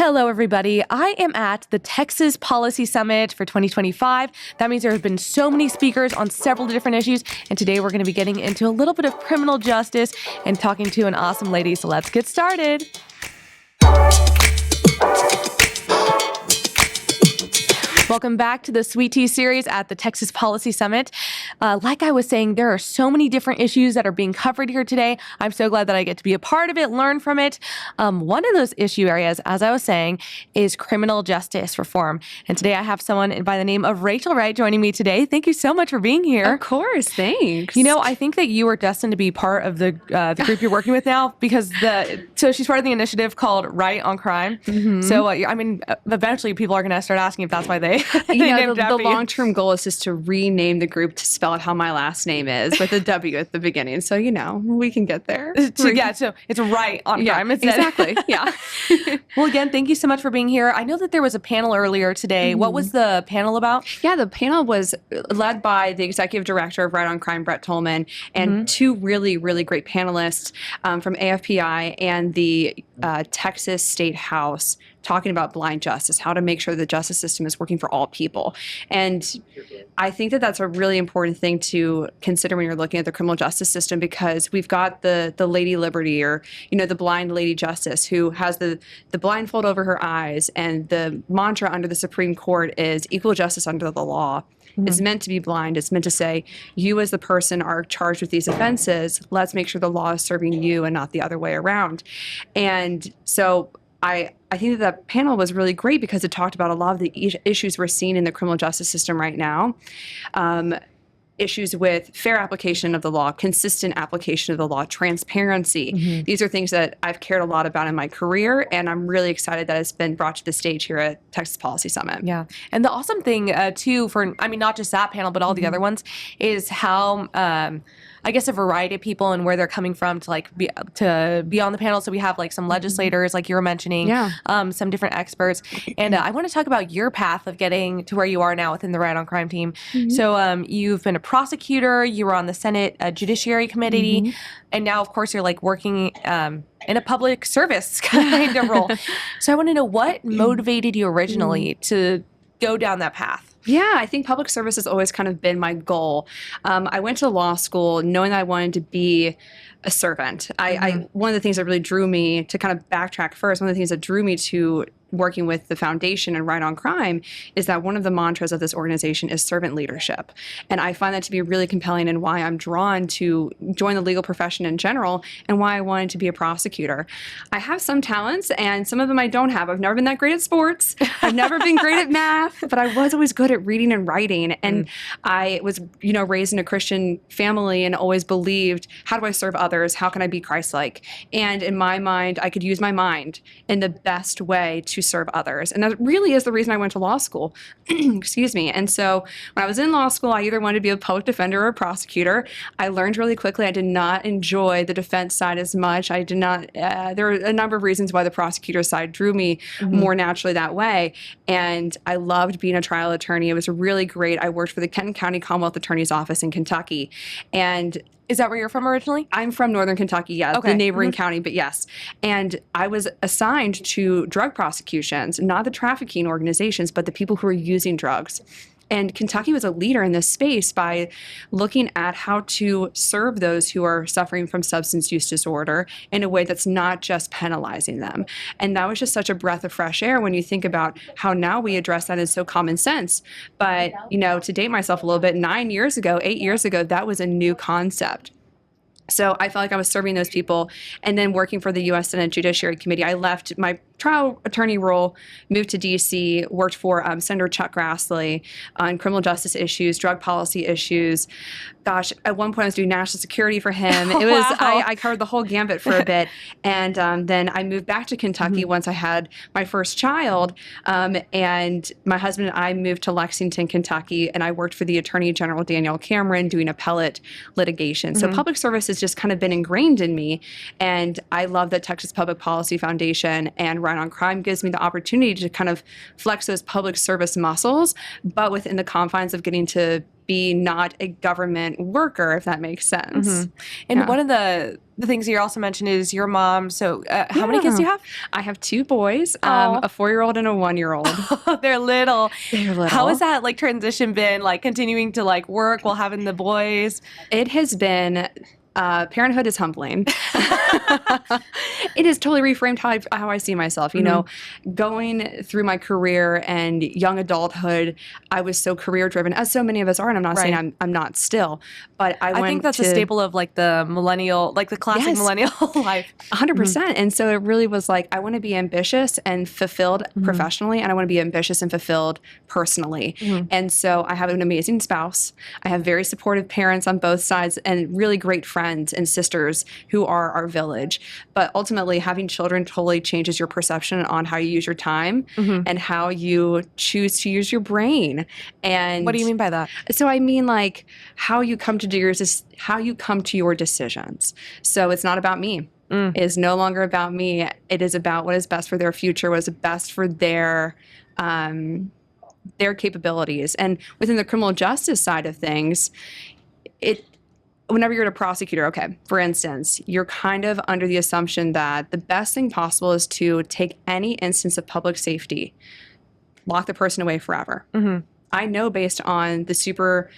Hello, everybody. I am at the Texas Policy Summit for 2025. That means there have been so many speakers on several different issues, and today we're going to be getting into a little bit of criminal justice and talking to an awesome lady, so let's get started. Welcome back to the Sweet Tea series at the Texas Policy Summit. Like I was saying, there are so many different issues that are being covered here today. I'm so glad that I get to be a part of it, learn from it. One of those issue areas, as I was saying, is criminal justice reform. And today I have someone by the name of Wright joining me today. Thank you so much for being here. Of course, thanks. You know, I think that you are destined to be part of the group you're working with now because so she's part of the initiative called Wright on Crime. Mm-hmm. So, I mean, eventually people are going to start asking if that's why they the long-term goal is just to rename the group to spell out how my last name is with a W at the beginning. So, we can get there. So it's Wright on Crime. Exactly. Yeah. Well, again, thank you so much for being here. I know that there was a panel earlier today. Mm-hmm. What was the panel about? Yeah, the panel was led by the executive director of Wright on Crime, Brett Tolman, and two really, really great panelists from AFPI and the Texas State House, talking about blind justice, how to make sure the justice system is working for all people. And I think that that's a really important thing to consider when you're looking at the criminal justice system, because we've got the Lady Liberty, or, the blind Lady Justice, who has the blindfold over her eyes. And the mantra under the Supreme Court is equal justice under the law. Mm-hmm. It's meant to be blind. It's meant to say, you as the person are charged with these offenses. Let's make sure the law is serving you and not the other way around. And so I think that panel was really great because it talked about a lot of the issues we're seeing in the criminal justice system right now. Issues with fair application of the law, consistent application of the law, transparency. Mm-hmm. These are things that I've cared a lot about in my career, and I'm really excited that it's been brought to the stage here at Texas Policy Summit. Yeah. And the awesome thing, too, not just that panel, but all the other ones, is how I guess a variety of people and where they're coming from to be on the panel. So we have some legislators, like you were mentioning, some different experts. And I want to talk about your path of getting to where you are now within the Wright on Crime team. Mm-hmm. So you've been a prosecutor, you were on the Senate Judiciary Committee, and now, of course, you're working in a public service kind of role. So I want to know what motivated you originally to go down that path. Yeah, I think public service has always kind of been my goal. I went to law school knowing that I wanted to be a servant. One of the things that really drew me to kind of backtrack first, one of the things that drew me to working with the foundation and Wright on Crime is that one of the mantras of this organization is servant leadership. And I find that to be really compelling and why I'm drawn to join the legal profession in general and why I wanted to be a prosecutor. I have some talents and some of them I don't have. I've never been that great at sports. I've never been great at math, but I was always good at reading and writing. And I was, raised in a Christian family and always believed, how do I serve others? How can I be Christ-like? And in my mind, I could use my mind in the best way to serve others. And that really is the reason I went to law school. Excuse me. And so when I was in law school, I either wanted to be a public defender or a prosecutor. I learned really quickly I did not enjoy the defense side as much. I did not, there were a number of reasons why the prosecutor side drew me more naturally that way. And I loved being a trial attorney. It was really great. I worked for the Kenton County Commonwealth Attorney's Office in Kentucky. And is that where you're from originally? I'm from Northern Kentucky, the neighboring county, but yes. And I was assigned to drug prosecutions, not the trafficking organizations, but the people who are using drugs. And Kentucky was a leader in this space by looking at how to serve those who are suffering from substance use disorder in a way that's not just penalizing them. And that was just such a breath of fresh air when you think about how now we address that as so common sense. But, to date myself a little bit, 8 years ago, that was a new concept. So I felt like I was serving those people. And then working for the U.S. Senate Judiciary Committee, I left my trial attorney role, moved to D.C., worked for Senator Chuck Grassley on criminal justice issues, drug policy issues. Gosh, at one point I was doing national security for him. It was I covered the whole gambit for a bit. And then I moved back to Kentucky once I had my first child. And my husband and I moved to Lexington, Kentucky, and I worked for the Attorney General, Danielle Cameron, doing appellate litigation. So public service has just kind of been ingrained in me. And I love that Texas Public Policy Foundation and Wright on Crime gives me the opportunity to kind of flex those public service muscles, but within the confines of getting to be not a government worker, if that makes sense. And one of the things that you also mentioned is your mom. So how many kids do you have? I have 2 boys, a 4-year-old and a 1-year-old. They're little. They're little. How has that like transition been, like continuing to like work while having the boys? It has been parenthood is humbling. It has totally reframed how I see myself. You know, going through my career and young adulthood, I was so career driven, as so many of us are. And I'm not saying I'm not still, but I think that's a staple of like the millennial, like the classic millennial life. 100%. And so it really was like, I want to be ambitious and fulfilled professionally, and I want to be ambitious and fulfilled personally. And so I have an amazing spouse. I have very supportive parents on both sides and really great friends and sisters who are our village. But ultimately, having children totally changes your perception on how you use your time and how you choose to use your brain. And what do you mean by that? So I mean like how you come to your decisions. So it's not about me. It is no longer about me. It is about what is best for their future, what is best for their capabilities. And within the criminal justice side of things, whenever you're a prosecutor, okay, for instance, you're kind of under the assumption that the best thing possible is to take any instance of public safety, lock the person away forever. I know based on the super,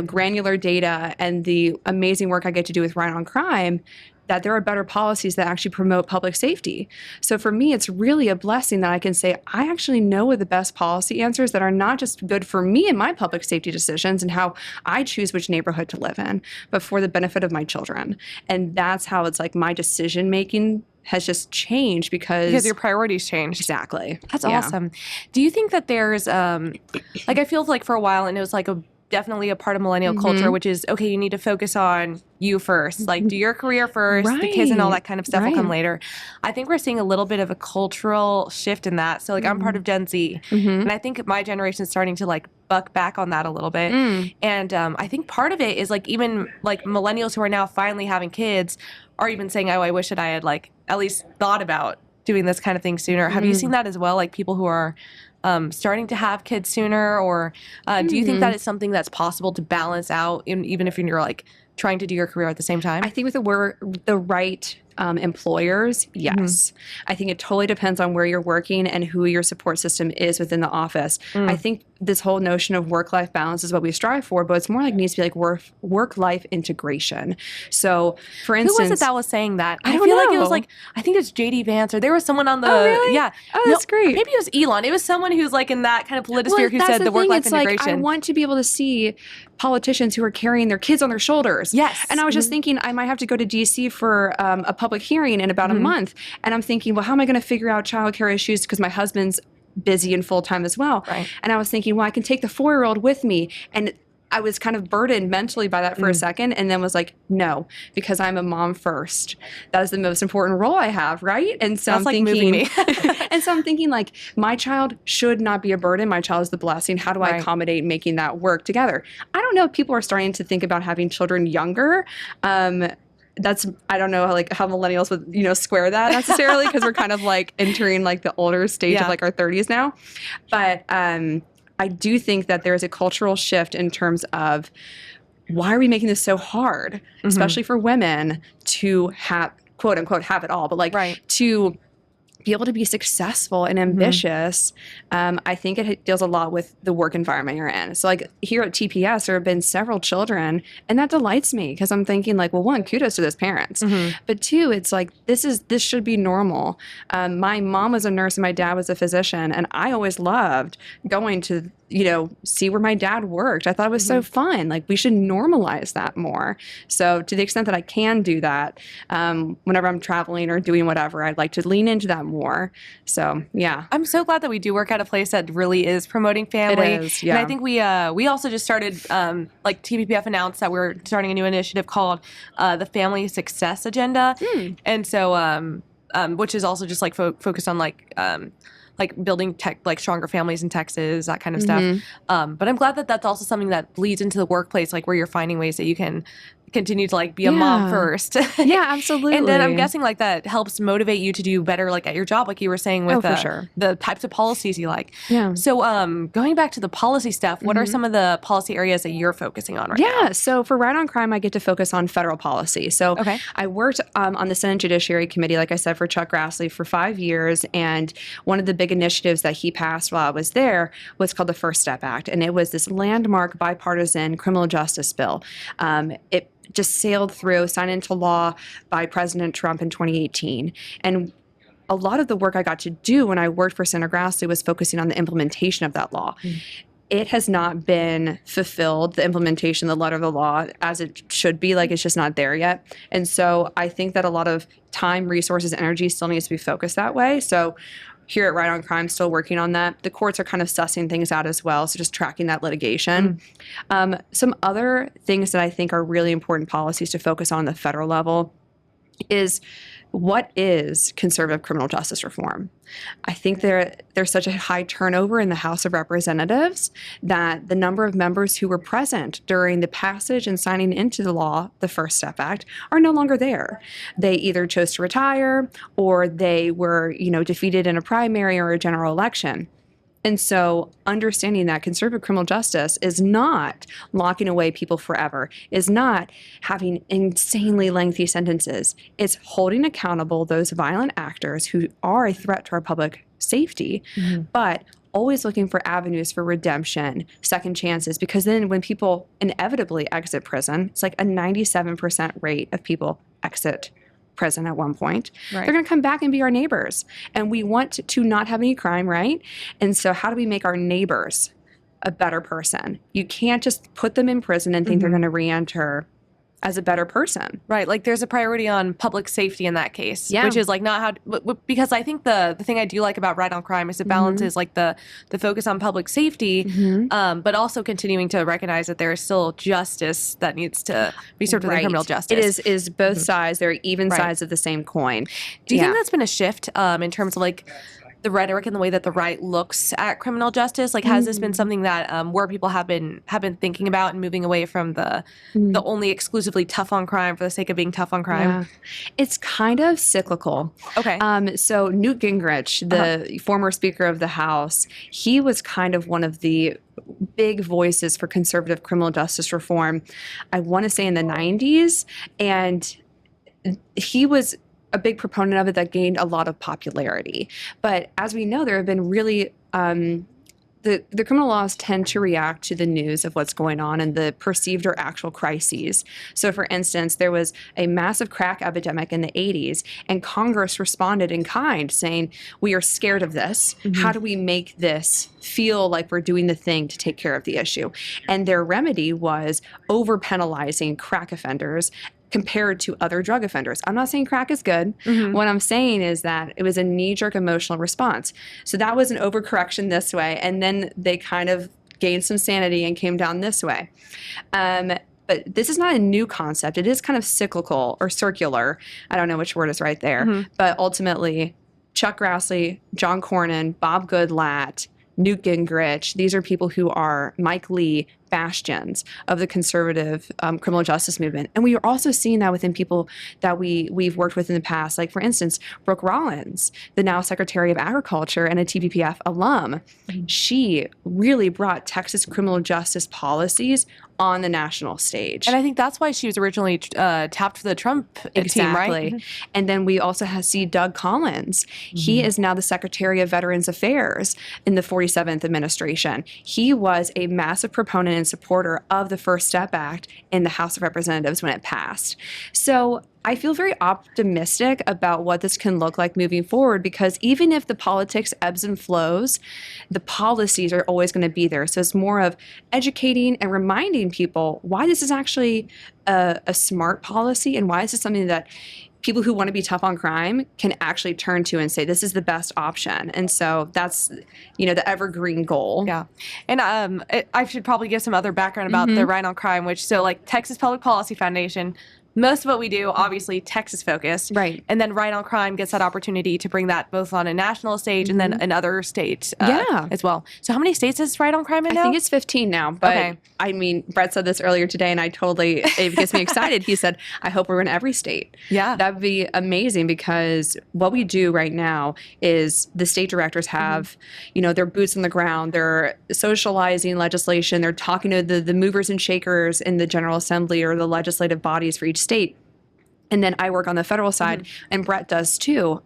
granular data and the amazing work I get to do with Wright on Crime, that there are better policies that actually promote public safety. So for me, it's really a blessing that I can say, I actually know what the best policy answers that are not just good for me and my public safety decisions and how I choose which neighborhood to live in, but for the benefit of my children. And that's how it's like my decision making has just changed because your priorities changed. Exactly. That's awesome. Do you think that there's like I feel like for a while, and it was like definitely a part of millennial culture, which is, okay, you need to focus on you first, like do your career first, the kids and all that kind of stuff will come later. I think we're seeing a little bit of a cultural shift in that. So like I'm part of Gen Z, and I think my generation is starting to like buck back on that a little bit. And I think part of it is like even like millennials who are now finally having kids are even saying, oh, I wish that I had like at least thought about doing this kind of thing sooner. Have you seen that as well? Like people who are starting to have kids sooner, or do you think that is something that's possible to balance out, even if you're like trying to do your career at the same time? I think with the right employers, yes. I think it totally depends on where you're working and who your support system is within the office. I think this whole notion of work-life balance is what we strive for, but it's more like needs to be like work-life integration. So, for instance, who was it that was saying that? I feel know. like it was like, I think it's JD Vance, or there was someone on the Oh, that's great. Maybe it was Elon. It was someone who's like in that kind of politisphere who said the work-life integration. Like, I want to be able to see politicians who are carrying their kids on their shoulders. Yes. And I was just thinking I might have to go to DC for a public hearing in about a month. And I'm thinking, well, how am I going to figure out childcare issues because my husband's busy and full-time as well. Right. And I was thinking, well, I can take the 4-year-old with me. And I was kind of burdened mentally by that for a second, and then was like, no, because I'm a mom first. That is the most important role I have, right? And so That's I'm thinking, moving me. And so I'm thinking, like, my child should not be a burden. My child is the blessing. How do I accommodate making that work together? I don't know if people are starting to think about having children younger. I don't know how millennials would, square that necessarily, because we're kind of like entering like the older stage of like our 30s now. But I do think that there's a cultural shift in terms of why are we making this so hard, especially for women to have, quote unquote, have it all, but like to be able to be successful and ambitious. I think it deals a lot with the work environment you're in. So like here at TPS, there have been several children, and that delights me because I'm thinking like, well, one, kudos to those parents. But two, it's like, this should be normal. My mom was a nurse and my dad was a physician, and I always loved going to, see where my dad worked. I thought it was so fun. Like, we should normalize that more. So to the extent that I can do that, whenever I'm traveling or doing whatever, I'd like to lean into that more. So, yeah. I'm so glad that we do work at a place that really is promoting family. It is, yeah. And I think we also just started, like TPPF announced that we're starting a new initiative called the Family Success Agenda. And so, which is also just like focused on like building stronger families in Texas, that kind of stuff. But I'm glad that that's also something that bleeds into the workplace, like where you're finding ways that you can continue to like be a mom first. Yeah, absolutely. And then I'm guessing like that helps motivate you to do better like at your job, like you were saying with for sure. the types of policies you like. Yeah. So going back to the policy stuff, what are some of the policy areas that you're focusing on right now? Yeah, so for Right on Crime, I get to focus on federal policy. So I worked on the Senate Judiciary Committee, like I said, for Chuck Grassley for 5 years. And one of the big initiatives that he passed while I was there was called the First Step Act. And it was this landmark bipartisan criminal justice bill. It just sailed through, signed into law by President Trump in 2018. And a lot of the work I got to do when I worked for Senator Grassley was focusing on the implementation of that law. It has not been fulfilled, the implementation, the letter of the law, as it should be. Like, it's just not there yet. And so I think that a lot of time, resources, energy still needs to be focused that way. So here at Right on Crime, still working on that. The courts are kind of sussing things out as well, so just tracking that litigation. Some other things that I think are really important policies to focus on the federal level is, what is conservative criminal justice reform? I think there's such a high turnover in the House of Representatives that the number of members who were present during the passage and signing into the law, the First Step Act, are no longer there. They either chose to retire or they were, defeated in a primary or a general election. And so understanding that conservative criminal justice is not locking away people forever, is not having insanely lengthy sentences. It's holding accountable those violent actors who are a threat to our public safety, but always looking for avenues for redemption, second chances, because then when people inevitably exit prison, it's like a 97% rate of people exit prison at one point. They're going to come back and be our neighbors. And we want to not have any crime, right? And so how do we make our neighbors a better person? You can't just put them in prison and think they're going to re-enter as a better person. Right. Like there's a priority on public safety in that case, Yeah. which is like not how, because I think the thing I do like about Right on Crime is it balances like the focus on public safety, but also continuing to recognize that there is still justice that needs to be served within criminal justice. It is both sides. They're even sides of the same coin. Do you think that's been a shift in terms of like the rhetoric and the way that the right looks at criminal justice? Like, has this been something that where people have been thinking about and moving away from the only exclusively tough on crime for the sake of being tough on crime? Yeah. It's kind of cyclical. Okay. So Newt Gingrich, the former Speaker of the House, he was kind of one of the big voices for conservative criminal justice reform, I want to say in the 90s. And he was a big proponent of it that gained a lot of popularity. But as we know, there have been really the criminal laws tend to react to the news of what's going on and the perceived or actual crises. So for instance, there was a massive crack epidemic in the 80s, and Congress responded in kind, saying, we are scared of this. How do we make this feel like we're doing the thing to take care of the issue? And their remedy was over penalizing crack offenders compared to other drug offenders. I'm not saying crack is good. What I'm saying is that it was a knee-jerk emotional response. So that was an overcorrection this way, and then they kind of gained some sanity and came down this way. But this is not a new concept. It is kind of cyclical or circular. I don't know which word is right there. But ultimately, Chuck Grassley, John Cornyn, Bob Goodlatte, Newt Gingrich, these are people who are Mike Lee, bastions of the conservative criminal justice movement. And we are also seeing that within people that we've worked with in the past. Like, for instance, Brooke Rollins, the now Secretary of Agriculture and a TVPF alum. She really brought Texas criminal justice policies on the national stage. And I think that's why she was originally tapped for the Trump team, right? And then we also see Doug Collins. He is now the Secretary of Veterans Affairs in the 47th administration. He was a massive proponent and supporter of the First Step Act in the House of Representatives when it passed. So I feel very optimistic about what this can look like moving forward, because even if the politics ebbs and flows, the policies are always going to be there. So it's more of educating and reminding people why this is actually a smart policy, and why this is something that people who want to be tough on crime can actually turn to and say, this is the best option. And so that's, the evergreen goal. Yeah. And I should probably give some other background about the Right on Crime, which, so like Texas Public Policy Foundation, most of what we do, obviously, Texas focused. Right. And then Right on Crime gets that opportunity to bring that both on a national stage and then in other states as well. So how many states is Right on Crime in now? I think it's 15 now. But I mean, Brett said this earlier today, and it gets me excited. He said, I hope we're in every state. Yeah. That would be amazing, because what we do right now is the state directors have, their boots on the ground. They're socializing legislation. They're talking to the movers and shakers in the General Assembly or the legislative bodies for each state. And then I work on the federal side, and Brett does too.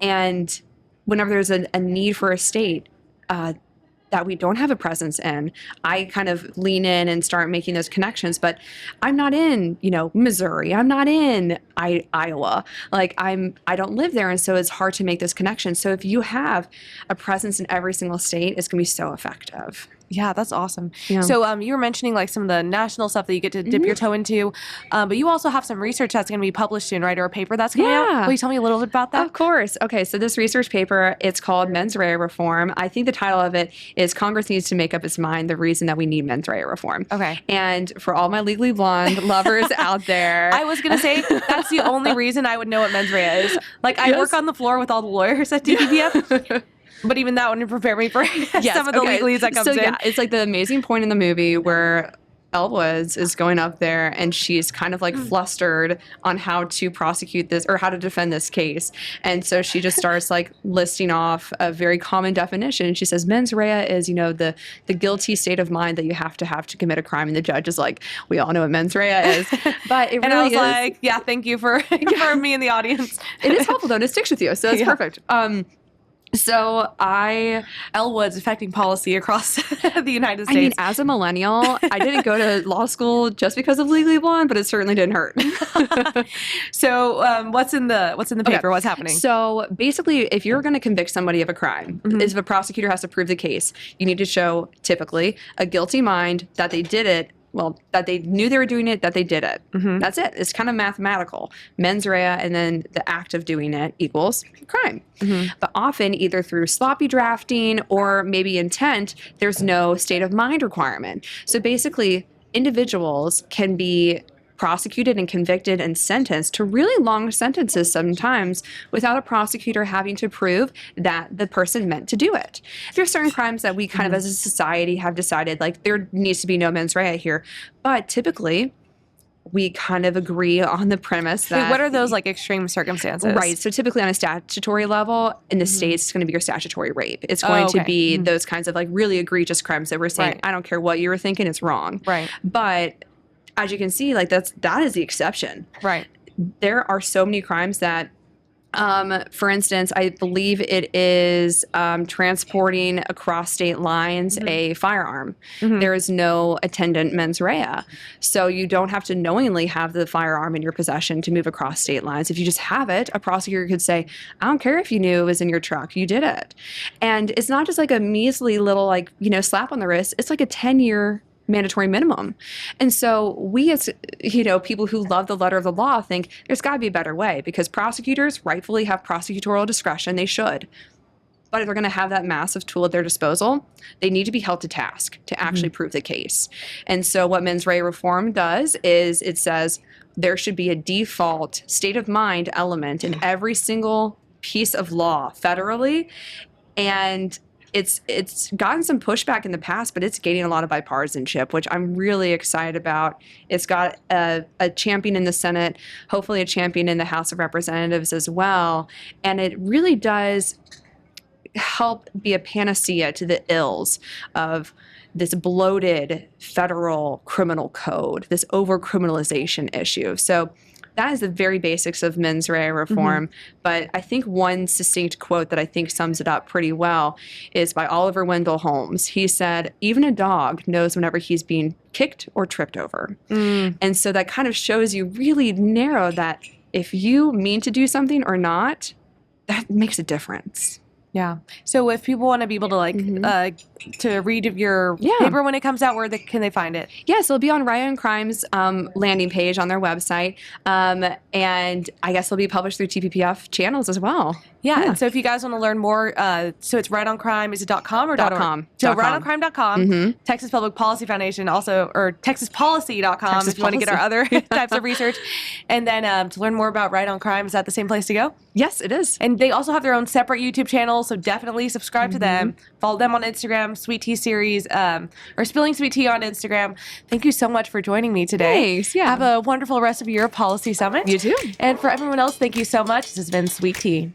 And whenever there's a need for a state that we don't have a presence in, I kind of lean in and start making those connections. But I'm not in, Missouri. I'm not in Iowa. Like I don't live there. And so it's hard to make those connections. So if you have a presence in every single state, it's going to be so effective. Yeah, that's awesome. Yeah. So you were mentioning like some of the national stuff that you get to dip your toe into, but you also have some research that's going to be published soon, right? Or a paper that's coming out. Will you tell me a little bit about that? Of course. Okay, so this research paper, it's called Mens Rea Reform. I think the title of it is Congress Needs to Make Up Its Mind, the Reason That We Need Mens Rea Reform. Okay. And for all my Legally Blonde lovers out there. I was going to say, that's the only reason I would know what mens rea is. Like, I work on the floor with all the lawyers at DPPF. But even that wouldn't prepare me for some of the legalese that comes in. Yeah, it's like the amazing point in the movie where Elle Woods is going up there and she's kind of like flustered on how to prosecute this or how to defend this case. And so she just starts like listing off a very common definition. She says, mens rea is, the guilty state of mind that you have to commit a crime. And the judge is like, we all know what mens rea is. But it really and I was is. like, yeah, thank you for me in the audience. It is helpful though, and it sticks with you. So it's perfect. So Elle Woods affecting policy across the United States. I mean, as a millennial, I didn't go to law school just because of Legally Blonde, but it certainly didn't hurt. So what's in the paper? Okay. What's happening? So basically, if you're going to convict somebody of a crime, if a prosecutor has to prove the case, you need to show typically a guilty mind, that they did it. Well, that they knew they were doing it, that they did it. That's it. It's kind of mathematical. Mens rea and then the act of doing it equals crime. But often, either through sloppy drafting or maybe intent, there's no state of mind requirement. So basically, individuals can be prosecuted and convicted and sentenced to really long sentences sometimes without a prosecutor having to prove that the person meant to do it. There are certain crimes that we kind of as a society have decided like there needs to be no mens rea here, but typically we kind of agree on the premise that... Wait, what are those like extreme circumstances? Right. So typically on a statutory level, in the states, it's going to be your statutory rape. It's going to be those kinds of like really egregious crimes that we're saying, I don't care what you were thinking, it's wrong. Right. But as you can see, like that is the exception. Right. There are so many crimes that, for instance, I believe it is transporting across state lines a firearm. There is no attendant mens rea. So you don't have to knowingly have the firearm in your possession to move across state lines. If you just have it, a prosecutor could say, I don't care if you knew it was in your truck, you did it. And it's not just like a measly little like, slap on the wrist. It's like a 10-year mandatory minimum. And so we as, people who love the letter of the law think there's got to be a better way because prosecutors rightfully have prosecutorial discretion. They should. But if they're going to have that massive tool at their disposal, they need to be held to task to actually prove the case. And so what mens rea reform does is it says there should be a default state of mind element in every single piece of law federally. And it's gotten some pushback in the past, but it's gaining a lot of bipartisanship, which I'm really excited about. It's got a champion in the Senate, hopefully a champion in the House of Representatives as well. And it really does help be a panacea to the ills of this bloated federal criminal code, this over-criminalization issue. So that is the very basics of mens rea reform. But I think one succinct quote that I think sums it up pretty well is by Oliver Wendell Holmes. He said, even a dog knows whenever he's being kicked or tripped over. And so that kind of shows you really narrow that if you mean to do something or not, that makes a difference. Yeah. So if people want to be able to to read your paper when it comes out, can they find it? Yes, it'll be on Wright on Crime's landing page on their website, and I guess it'll be published through TPPF channels as well. Yeah. And so if you guys want to learn more, so it's Wright on Crime. Is it .com or .org? So wrightoncrime.com, Texas Public Policy Foundation, also, or TexasPolicy.com if you want to get our other types of research. And then to learn more about Wright on Crime, is that the same place to go? Yes, it is. And they also have their own separate YouTube channel, so definitely subscribe to them. Follow them on Instagram, Sweet Tea Series, or Spilling Sweet Tea on Instagram. Thank you so much for joining me today. Thanks. Yeah. Have a wonderful rest of your policy summit. You too. And for everyone else, thank you so much. This has been Sweet Tea.